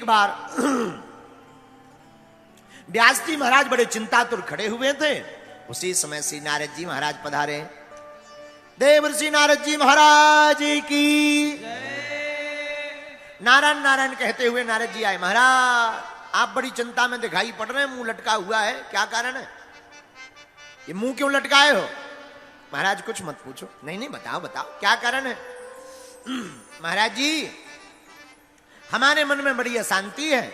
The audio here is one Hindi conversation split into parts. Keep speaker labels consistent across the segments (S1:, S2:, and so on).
S1: एक बार व्यास जी महाराज बड़े चिंतातुर खड़े हुए थे। उसी समय श्री नारद जी महाराज पधारे। देवर्षि नारद जी महाराज की नारायण नारायण कहते हुए नारद जी आए। महाराज आप बड़ी चिंता में दिखाई पड़ रहे हैं, मुंह लटका हुआ है, क्या कारण है? ये मुंह क्यों लटकाए हो? महाराज कुछ मत पूछो। नहीं नहीं बताओ बताओ क्या कारण है? महाराज जी हमारे मन में बड़ी अशांति है,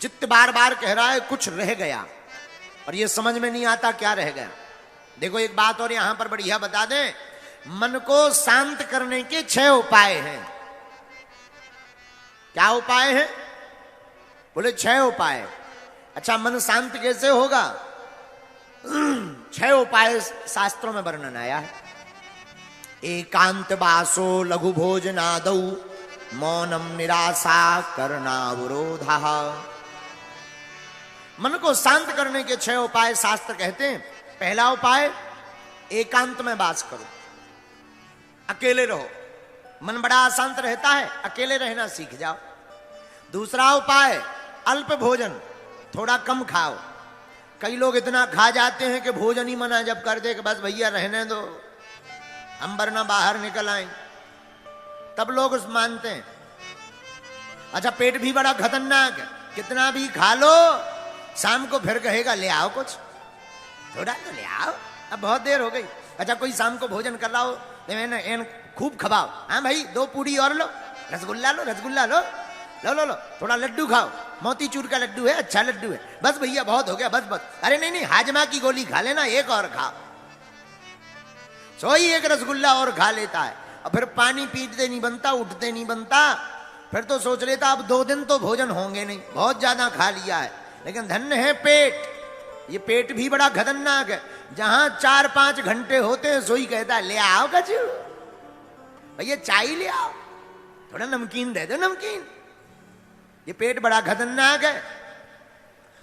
S1: चित्त बार बार कह रहा है कुछ रह गया, और ये समझ में नहीं आता क्या रह गया। देखो एक बात और यहां पर बढ़िया बता दें, मन को शांत करने के 6 उपाय हैं। क्या उपाय हैं? बोले 6 उपाय। अच्छा मन शांत कैसे होगा? 6 उपाय शास्त्रों में वर्णन आया है। एकांत वासो लघु भोजनादौ मौनम निराशा करनावरोधा। मन को शांत करने के 6 उपाय शास्त्र कहते हैं। पहला उपाय एकांत में वास करो, अकेले रहो। मन बड़ा अशांत रहता है, अकेले रहना सीख जाओ। दूसरा उपाय अल्प भोजन, थोड़ा कम खाओ। कई लोग इतना खा जाते हैं कि भोजन ही मना जब कर दे कि बस भैया रहने दो, हम वरना बाहर निकल आए, तब लोग उस मानते हैं। अच्छा पेट भी बड़ा खतरनाक है, कितना भी खा लो शाम को फिर कहेगा ले आओ कुछ, थोड़ा तो ले आओ, अब बहुत देर हो गई। अच्छा कोई शाम को भोजन कर रहा हो तो खूब खबाओ, हाँ भाई 2 पूड़ी और लो, रसगुल्ला लो, रसगुल्ला लो, लो लो लो, थोड़ा लड्डू खाओ, मोतीचूर का लड्डू है, अच्छा लड्डू है, बस भैया बहुत हो गया, बस बस। अरे नहीं नहीं हाजमा की गोली खा लेना, एक और खाओ। सोई एक रसगुल्ला और खा लेता है, और फिर पानी पीते नहीं बनता, उठते नहीं बनता, फिर तो सोच लेता अब 2 दिन तो भोजन होंगे नहीं, बहुत ज्यादा खा लिया है। लेकिन धन्य है पेट, ये पेट भी बड़ा खतरनाक है। जहां 4-5 घंटे होते हैं सोई कहता है ले आओ कचू, भैया चाय ले आओ, थोड़ा नमकीन दे दो नमकीन। ये पेट बड़ा खतरनाक है।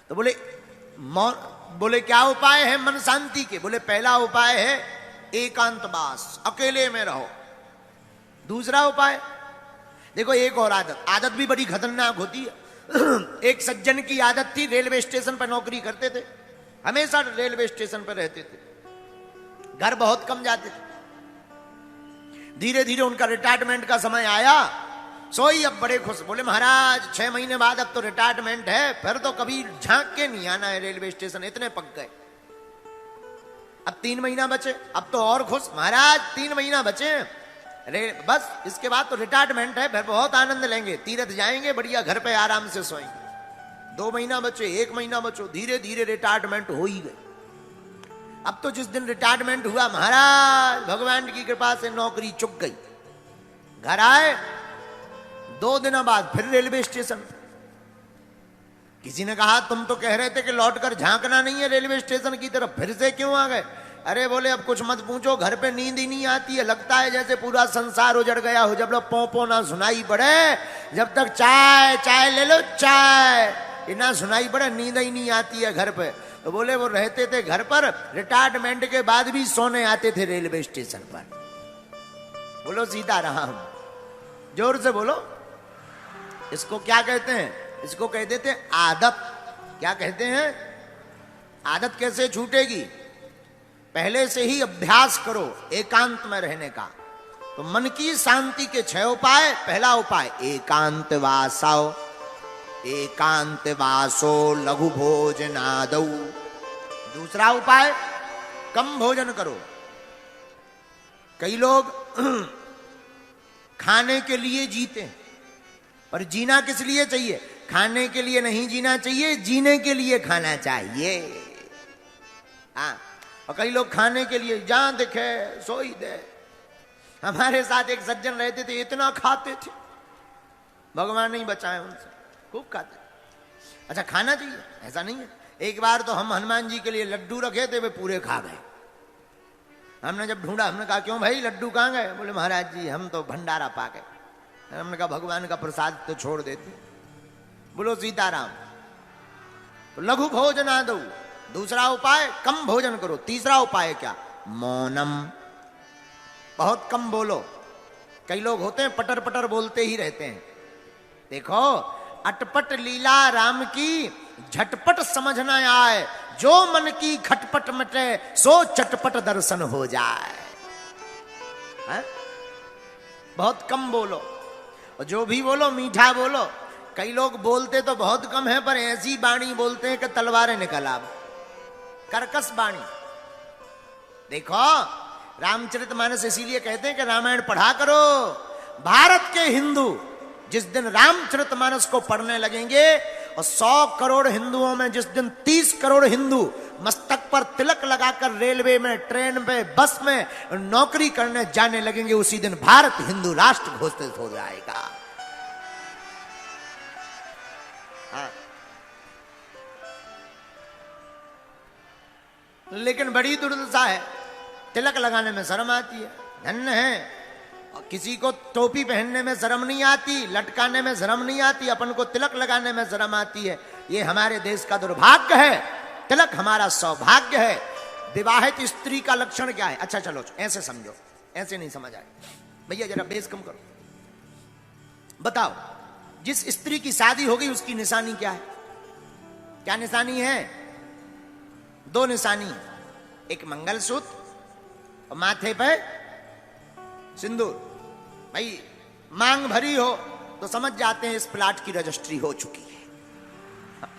S1: तो बोले क्या उपाय है मन शांति के? बोले पहला उपाय है एकांतवास, अकेले में रहो। दूसरा उपाय देखो, एक और आदत भी बड़ी खतरनाक होती है। एक सज्जन की आदत थी, रेलवे स्टेशन पर नौकरी करते थे, हमेशा रेलवे स्टेशन पर रहते थे, घर बहुत कम जाते थे। धीरे धीरे उनका रिटायरमेंट का समय आया, सोई अब बड़े खुश। बोले महाराज 6 महीने बाद अब तो रिटायरमेंट है, फिर तो कभी झांक के नहीं आना है रेलवे स्टेशन, इतने पक गए। अब 3 महीना बचे, अब तो और खुश, महाराज 3 महीना बचे बस, इसके बाद तो रिटायरमेंट है, फिर बहुत आनंद लेंगे, तीर्थ जाएंगे, बढ़िया घर पे आराम से सोएंगे। 2 महीना बचे, 1 महीना बचो, धीरे धीरे रिटायरमेंट हो ही गए। अब तो जिस दिन रिटायरमेंट हुआ महाराज भगवान की कृपा से नौकरी चुक गई। घर आए 2 दिनों बाद फिर रेलवे स्टेशन। किसी ने कहा तुम तो कह रहे थे कि लौटकर झांकना नहीं है रेलवे स्टेशन की तरफ, फिर से क्यों आ गए? अरे बोले अब कुछ मत पूछो, घर पे नींद ही नहीं आती है, लगता है जैसे पूरा संसार उजड़ गया हो। जब लोग पों ना सुनाई पड़े, जब तक चाय चाय ले लो चाय ये ना सुनाई पड़े, नींद ही नहीं आती है घर पे। तो बोले वो रहते थे घर पर, रिटायरमेंट के बाद भी सोने आते थे रेलवे स्टेशन पर। बोलो सीताराम, जोर से बोलो। इसको क्या कहते हैं? इसको कह देते हैं आदत। क्या कहते हैं? आदत कैसे छूटेगी? पहले से ही अभ्यास करो एकांत में रहने का। तो मन की शांति के 6 उपाय। पहला उपाय एकांत वासो, एकांत वासो लघु भोजनादौ। दूसरा उपाय कम भोजन करो। कई लोग खाने के लिए जीते हैं, पर जीना किस लिए चाहिए? खाने के लिए नहीं जीना चाहिए, जीने के लिए खाना चाहिए। हाँ, और कई लोग खाने के लिए जहां दिखे सोई दे। हमारे साथ एक सज्जन रहते थे, इतना खाते थे, भगवान नहीं बचाए उनसे, खूब खाते। अच्छा खाना चाहिए ऐसा नहीं है। एक बार तो हम हनुमान जी के लिए लड्डू रखे थे, वे पूरे खा गए। हमने जब ढूंढा, हमने कहा क्यों भाई लड्डू कहाँ गए? बोले महाराज जी हम तो भंडारा पा गए। हमने कहा भगवान का प्रसाद तो छोड़ देते। बोलो सीताराम। तो लघु भोजनादौ, दूसरा उपाय कम भोजन करो। तीसरा उपाय क्या? मौनम, बहुत कम बोलो। कई लोग होते हैं पटर पटर बोलते ही रहते हैं। देखो अटपट लीला राम की झटपट समझ न आए, जो मन की खटपट मटे सो चटपट दर्शन हो जाए। है? बहुत कम बोलो, और जो भी बोलो मीठा बोलो। कई लोग बोलते तो बहुत कम है, पर ऐसी वाणी बोलते हैं कि तलवारें निकल आव, कर्कश वाणी। देखो रामचरितमानस इसीलिए कहते हैं कि रामायण पढ़ा करो। भारत के हिंदू जिस दिन रामचरितमानस को पढ़ने लगेंगे, और 100 करोड़ हिंदुओं में जिस दिन 30 करोड़ हिंदू मस्तक पर तिलक लगाकर रेलवे में, ट्रेन में, बस में नौकरी करने जाने लगेंगे, उसी दिन भारत हिंदू राष्ट्र घोषित हो जाएगा। हाँ। लेकिन बड़ी दुर्दशा है, तिलक लगाने में शर्म आती है। धन्य है किसी को टोपी पहनने में शर्म नहीं आती, लटकाने में शर्म नहीं आती, अपन को तिलक लगाने में शर्म आती है। ये हमारे देश का दुर्भाग्य है। तिलक हमारा सौभाग्य है। विवाहित स्त्री का लक्षण क्या है? अच्छा चलो ऐसे समझो, ऐसे नहीं समझ आए भैया, जरा बेस कम करो। बताओ, जिस स्त्री की शादी हो गई उसकी निशानी क्या है? क्या निशानी है? 2 निशानी, एक मंगलसूत्र और माथे पे सिंदूर। भाई मांग भरी हो तो समझ जाते हैं इस प्लाट की रजिस्ट्री हो चुकी है।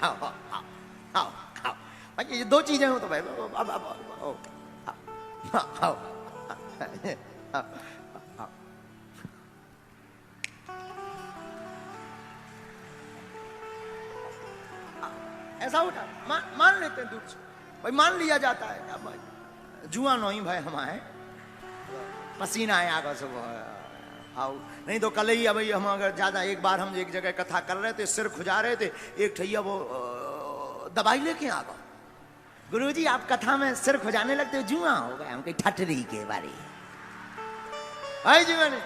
S1: आओ आओ आओ आओ भाई, ये 2 चीजें हो तो भाई ऐसा उठा मान लेते हैं दूर से, भाई मान लिया जाता है। अब भाई जुआ नहीं भाई हमारे पसीना आया आगा सब आओ, नहीं तो कल ही भाई हम अगर ज्यादा, एक बार हम एक जगह कथा कर रहे थे, सिर खुजा रहे थे, एक ठैया वो दवाई लेके आ गया। गुरुजी आप कथा में सिर खुजाने लगते हो, जुआ हो गया। हम कहीं ठटरी के बारे आई जुआ ने।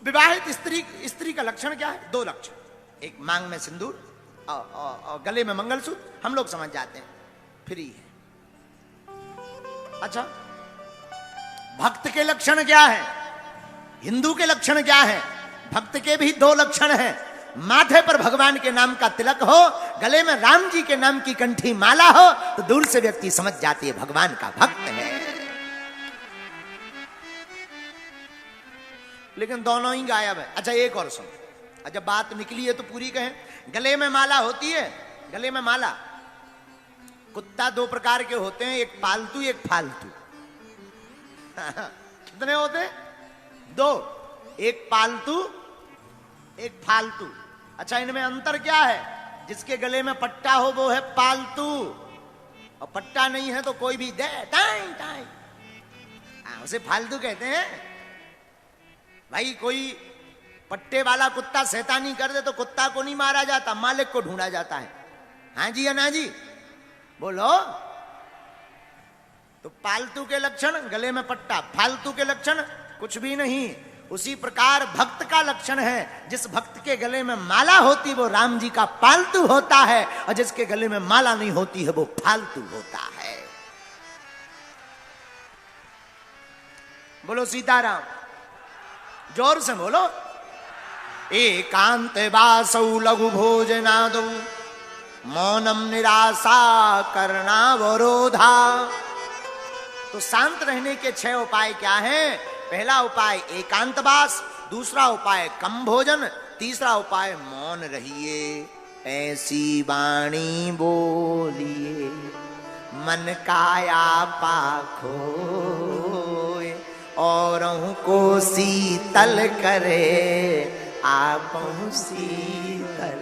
S1: विवाहित स्त्री का लक्षण क्या है? 2 लक्षण, एक मांग में सिंदूर और गले में मंगलसूत्र, हम लोग समझ जाते हैं, फ्री है। अच्छा, भक्त के लक्षण क्या है? हिंदू के लक्षण क्या है? भक्त के भी 2 लक्षण हैं। माथे पर भगवान के नाम का तिलक हो, गले में राम जी के नाम की कंठी माला हो, तो दूर से व्यक्ति समझ जाती है भगवान का भक्त है। लेकिन दोनों ही गायब है। अच्छा एक और सुनो, जब बात निकली है तो पूरी कहें। गले में माला होती है, गले में माला। कुत्ता 2 प्रकार के होते हैं, एक पालतू एक फालतू। कितने होते हैं? 2, एक पालतू एक फालतू। अच्छा इनमें अंतर क्या है? जिसके गले में पट्टा हो वो है पालतू, और पट्टा नहीं है तो कोई भी दे टाइम टाइम उसे फालतू कहते हैं। भाई कोई पट्टे वाला कुत्ता शैतानी कर दे तो कुत्ता को नहीं मारा जाता, मालिक को ढूंढा जाता है। हाँ जी या ना जी बोलो। तो पालतू के लक्षण गले में पट्टा, फालतू के लक्षण कुछ भी नहीं। उसी प्रकार भक्त का लक्षण है, जिस भक्त के गले में माला होती वो राम जी का पालतू होता है, और जिसके गले में माला नहीं होती है वो फालतू होता है। बोलो सीताराम, जोर से बोलो। एकांत वासौ लघु भोजनादौ मौनम निराशा करनावरोधा। तो शांत रहने के 6 उपाय क्या हैं? पहला उपाय एकांतवास, दूसरा उपाय कम भोजन, तीसरा उपाय मौन रहिए। ऐसी वाणी बोलिए मन काया पाखो, औरों को शीतल करे आपो शीतल।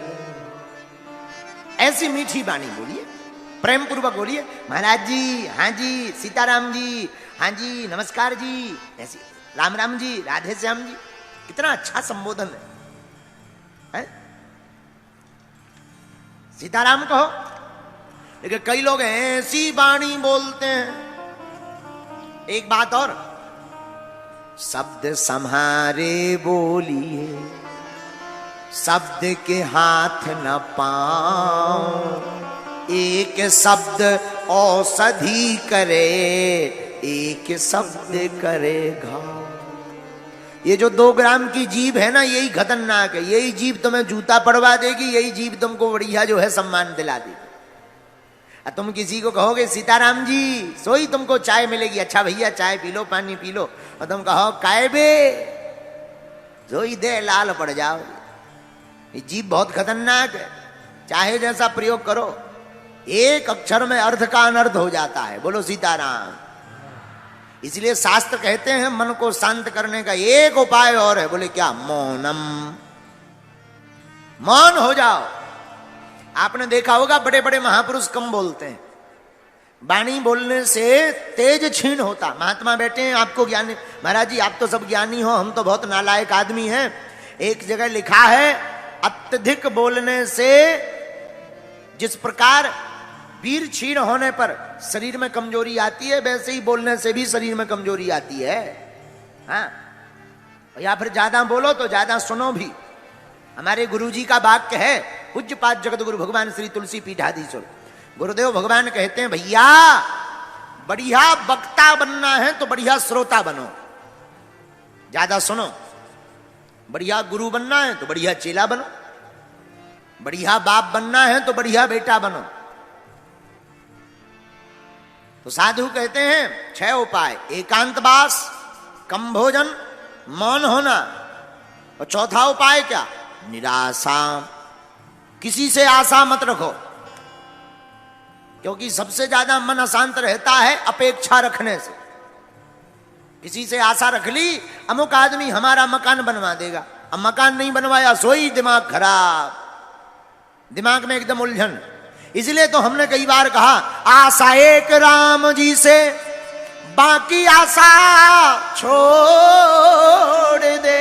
S1: ऐसी मीठी वाणी बोलिए, प्रेम पूर्वक बोलिए। महाराज जी, हाँ जी, सीताराम जी, हाँ जी, नमस्कार जी, ऐसी राम राम जी, राधे श्याम जी। कितना अच्छा संबोधन है? सीताराम कहो। लेकिन कई लोग ऐसी वाणी बोलते हैं। एक बात और, शब्द सम्हारे बोलिए, शब्द के हाथ न पांव। एक शब्द औषधि करे, एक शब्द करे घाव। ये जो 2 ग्राम की जीभ है ना, यही खतरनाक है। यही जीभ तुम्हें जूता पड़वा देगी, यही जीभ तुमको बढ़िया जो है सम्मान दिला देगी। तुम किसी को कहोगे सीताराम जी, सोई तुमको चाय मिलेगी, अच्छा भैया चाय पी लो, पानी पी लो, और तुम कहो काय बे, सोई दे लाल पड़ जाओ। ये जीभ बहुत खतरनाक है, चाहे जैसा प्रयोग करो, एक अक्षर में अर्थ का अनर्थ हो जाता है। बोलो सीताराम। इसलिए शास्त्र कहते हैं मन को शांत करने का एक उपाय और है। बोले क्या? मौनम। मौन हो जाओ। आपने देखा होगा बड़े बड़े महापुरुष कम बोलते हैं, वाणी बोलने से तेज छीन होता। महात्मा बैठे हैं, आपको ज्ञानी, महाराज जी आप तो सब ज्ञानी हो, हम तो बहुत नालायक आदमी हैं। एक जगह लिखा है अत्यधिक बोलने से जिस प्रकार वीर क्षीण होने पर शरीर में कमजोरी आती है, वैसे ही बोलने से भी शरीर में कमजोरी आती है। हाँ, या फिर ज्यादा बोलो तो ज्यादा सुनो भी। हमारे गुरुजी का वाक्य है, पूज्यपाद जगत गुरु भगवान श्री तुलसी पीठाधीश्वर गुरुदेव भगवान कहते हैं, भैया बढ़िया वक्ता बनना है तो बढ़िया श्रोता बनो, ज्यादा सुनो। बढ़िया गुरु बनना है तो बढ़िया चेला बनो, बढ़िया बाप बनना है तो बढ़िया बेटा बनो। तो साधु कहते हैं 6 उपाय: एकांतवास, कम भोजन, मौन होना, और चौथा उपाय क्या? निराशा। किसी से आशा मत रखो, क्योंकि सबसे ज्यादा मन अशांत रहता है अपेक्षा रखने से। किसी से आशा रख ली, अमुक आदमी हमारा मकान बनवा देगा, अब मकान नहीं बनवाया, सोई दिमाग खराब, दिमाग में एकदम उलझन। इसलिए तो हमने कई बार कहा, आशा एक राम जी से, बाकी आशा छोड़ दे,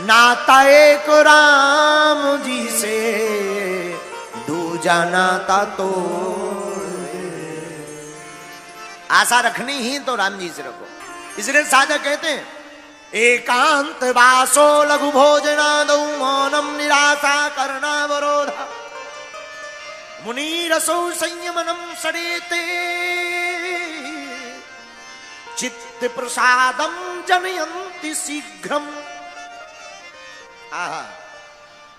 S1: नाता एक राम जी से, दूजा नाता तो। आशा रखनी ही तो राम जी से रखो। इसलिए साधक कहते हैं, एकांत वासो लघु भोजनादौ, मौनम निराशा कर्णावरोधा, मुनिरसौ संयमनम सरेते, चित्त प्रसादम जनयन्ति शीघ्रम। आहा,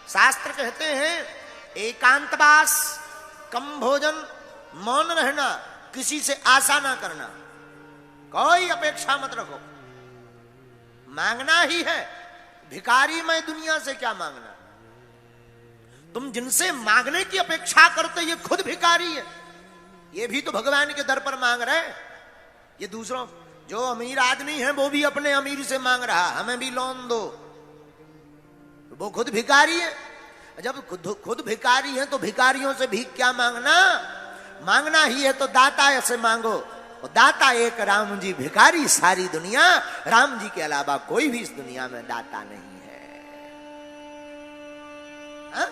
S1: शास्त्र कहते हैं एकांतवास, कम भोजन, मौन रहना, किसी से आशा ना करना, कोई अपेक्षा मत रखो। मांगना ही है, भिखारी मैं दुनिया से क्या मांगना। तुम जिनसे मांगने की अपेक्षा करते ये खुद भिखारी है, ये भी तो भगवान के दर पर मांग रहे। ये दूसरों, जो अमीर आदमी है वो भी अपने अमीर से मांग रहा, हमें भी लोन दो, वो खुद भिखारी है। जब खुद भिखारी है तो भिखारियों से भीख क्या मांगना? मांगना ही है तो दाता से मांगो, और दाता एक राम जी, भिखारी सारी दुनिया। राम जी के अलावा कोई भी इस दुनिया में दाता नहीं है। हा?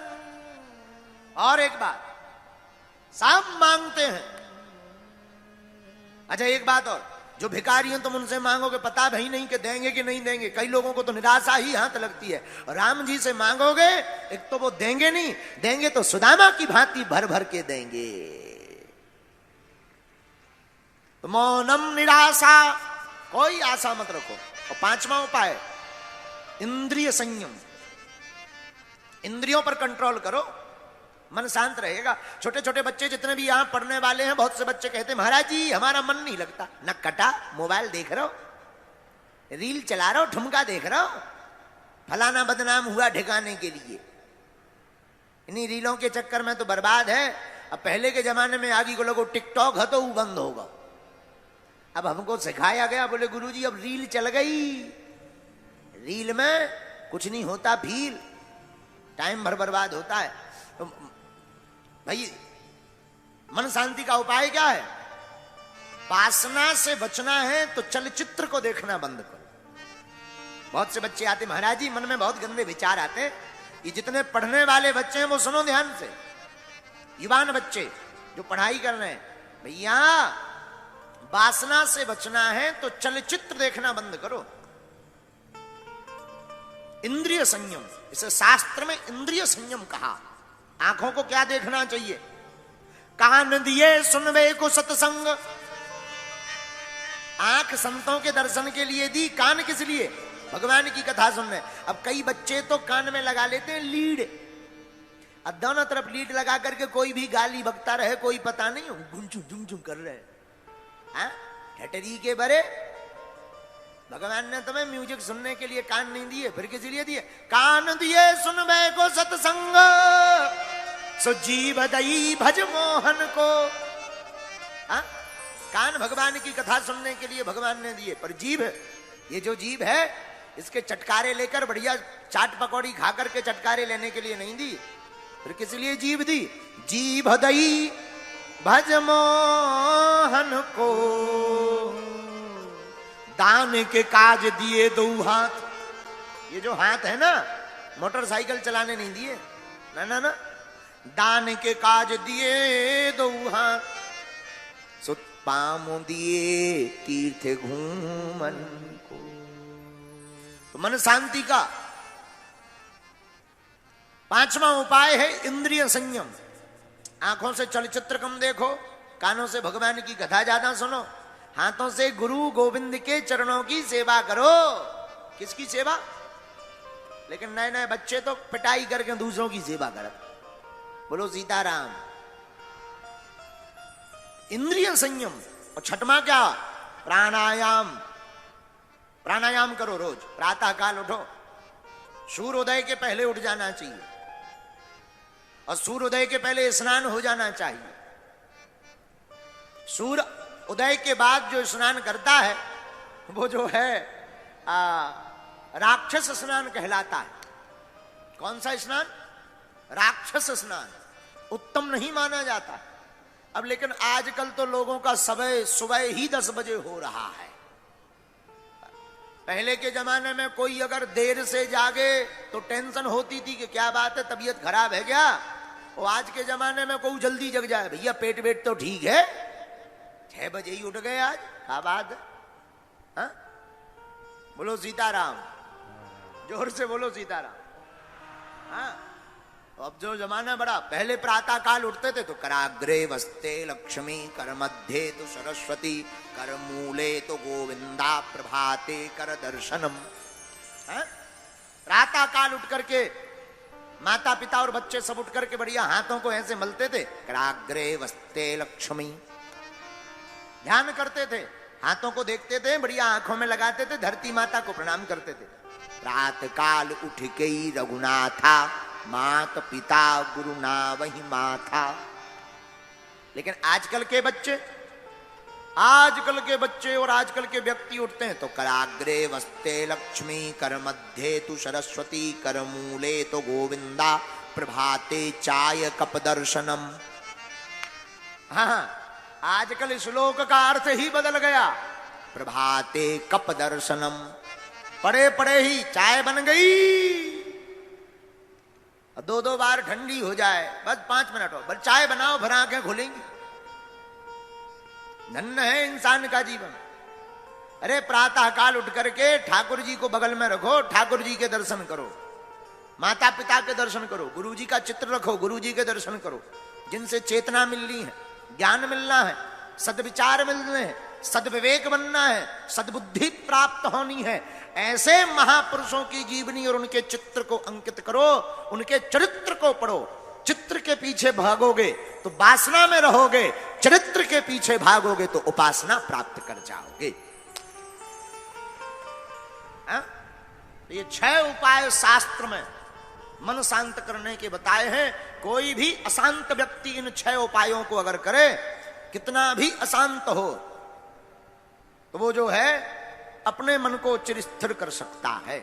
S1: और एक बात, सब मांगते हैं। अच्छा एक बात और, जो भिखारी हैं तुम उनसे मांगोगे, पता भी नहीं कि देंगे कि नहीं देंगे। कई लोगों को तो निराशा ही हाथ लगती है। और राम जी से मांगोगे, एक तो वो देंगे नहीं, देंगे तो सुदामा की भांति भर भर के देंगे। तो मौनम निराशा, कोई आशा मत रखो। और 5वां उपाय, इंद्रिय संयम। इंद्रियों पर कंट्रोल करो, मन शांत रहेगा। छोटे छोटे बच्चे जितने भी यहां पढ़ने वाले हैं, बहुत से बच्चे कहते हैं, महाराज जी हमारा मन नहीं लगता। न कटा, मोबाइल देख रहे हो, रील चला रहे हो, ठुमका देख रहे हो, फलाना बदनाम हुआ ठिकाने के लिए। इन्हीं रीलों के चक्कर में तो बर्बाद है। अब पहले के जमाने में आगे को लोगों टिकटॉक है तो वो बंद होगा। अब हमको सिखाया गया, बोले गुरुजी अब रील चल गई, रील में कुछ नहीं होता, भील टाइम भर बर्बाद होता है। तो भाई मन शांति का उपाय क्या है? वासना से बचना है तो चलचित्र को देखना बंद करो। बहुत से बच्चे आते, महाराज जी मन में बहुत गंदे विचार आते हैं। ये जितने पढ़ने वाले बच्चे हैं वो सुनो ध्यान से, युवान बच्चे जो पढ़ाई कर रहे हैं, भैया वासना से बचना है तो चलचित्र देखना बंद करो। इंद्रिय संयम, इसे शास्त्र में इंद्रिय संयम कहा। आंखों को क्या देखना चाहिए? कान दिए सुनवे को सत्संग, आंख संतों के दर्शन के लिए दी, कान किस लिए? भगवान की कथा सुनने। अब कई बच्चे तो कान में लगा लेते हैं लीड, अब दोनों तरफ लीड लगा करके कोई भी गाली बकता रहे, कोई पता नहीं गुंचू झुम कर रहे। ठटरी के बरे, भगवान ने तुम्हें म्यूजिक सुनने के लिए कान नहीं दिए, फिर किस लिए दिए? कान दिए सुनबे को सत्संग, सो जीव दई भज मोहन को। कान भगवान की कथा सुनने के लिए भगवान ने दिए, पर जीभ, ये जो जीभ है इसके चटकारे लेकर बढ़िया चाट पकौड़ी खा करके चटकारे लेने के लिए नहीं दी, फिर किस लिए जीभ दी? जीभ दई भज मोहन को, दान के काज दिए दो हाथ। ये जो हाथ है ना, मोटरसाइकिल चलाने नहीं दिए, ना ना ना, दान के काज दिए दो हाथ, सो पामो दिए तीर्थ घूमन को। तो मन शांति का पांचवा उपाय है इंद्रिय संयम। आंखों से चलचित्र कम देखो, कानों से भगवान की कथा ज्यादा सुनो, हाथों से गुरु गोविंद के चरणों की सेवा करो। किसकी सेवा? लेकिन नए नए बच्चे तो पिटाई करके दूसरों की सेवा करते। बोलो सीताराम। इंद्रिय संयम। और छठवां क्या? प्राणायाम। प्राणायाम करो रोज, प्रातः काल उठो, सूर्योदय के पहले उठ जाना चाहिए, और सूर्योदय के पहले स्नान हो जाना चाहिए। सूर्य उदय के बाद जो स्नान करता है वो जो है राक्षस स्नान कहलाता है। कौन सा स्नान? राक्षस स्नान, उत्तम नहीं माना जाता। अब लेकिन आजकल तो लोगों का सुबह ही 10 बजे हो रहा है। पहले के जमाने में कोई अगर देर से जागे तो टेंशन होती थी कि क्या बात है, तबीयत खराब है क्या। और आज के जमाने में कोई जल्दी जग जाए, भैया पेट वेट तो ठीक है, 6 बजे ही उठ गए आज, क्या बात है? हाँ? बोलो सीताराम, जोर से बोलो सीताराम। हाँ, अब जो जमाना बड़ा, पहले प्रातः काल उठते थे तो कराग्रे वस्ते लक्ष्मी, कर मध्य तो सरस्वती, कर मूले तो गोविंदा, प्रभाते कर दर्शनम। प्रातः काल उठ करके माता पिता और बच्चे सब उठ करके बढ़िया हाथों को ऐसे मलते थे, कराग्रे वस्ते लक्ष्मी, ध्यान करते थे, हाथों को देखते थे, बढ़िया आंखों में लगाते थे, धरती माता को प्रणाम करते थे। प्रातः काल उठ गई रघुनाथा, मात पिता गुरु ना वही माथा। लेकिन आजकल के बच्चे और आजकल के व्यक्ति उठते हैं तो कराग्रे वस्ते लक्ष्मी, कर मध्य तु सरस्वती, कर मूले तो गोविंदा, प्रभाते चाय कप दर्शनम। हाँ, आजकल श्लोक का अर्थ ही बदल गया। प्रभाते कप दर्शनम, पड़े पड़े ही चाय बन गई, 2-2 बार ठंडी हो जाए, बस 5 मिनट हो, बस चाय बनाओ, भर आंखें खुलेंगी। धन्य है इंसान का जीवन। अरे प्रातः काल उठ करके ठाकुर जी को बगल में रखो, ठाकुर जी के दर्शन करो, माता पिता के दर्शन करो, गुरु जी का चित्र रखो, गुरु जी के दर्शन करो, जिनसे चेतना मिलनी है, ज्ञान मिलना है, सद्विचार मिलने हैं, सद्विवेक बनना है, सद्बुद्धि प्राप्त होनी है। ऐसे महापुरुषों की जीवनी और उनके चित्र को अंकित करो, उनके चरित्र को पढ़ो। चित्र के पीछे भागोगे तो वासना में रहोगे, चरित्र के पीछे भागोगे तो उपासना प्राप्त कर जाओगे। ये 6 उपाय शास्त्र में मन शांत करने के बताए हैं। कोई भी अशांत व्यक्ति इन 6 उपायों को अगर करे, कितना भी अशांत हो, तो वो जो है अपने मन को चिर स्थिर कर सकता है।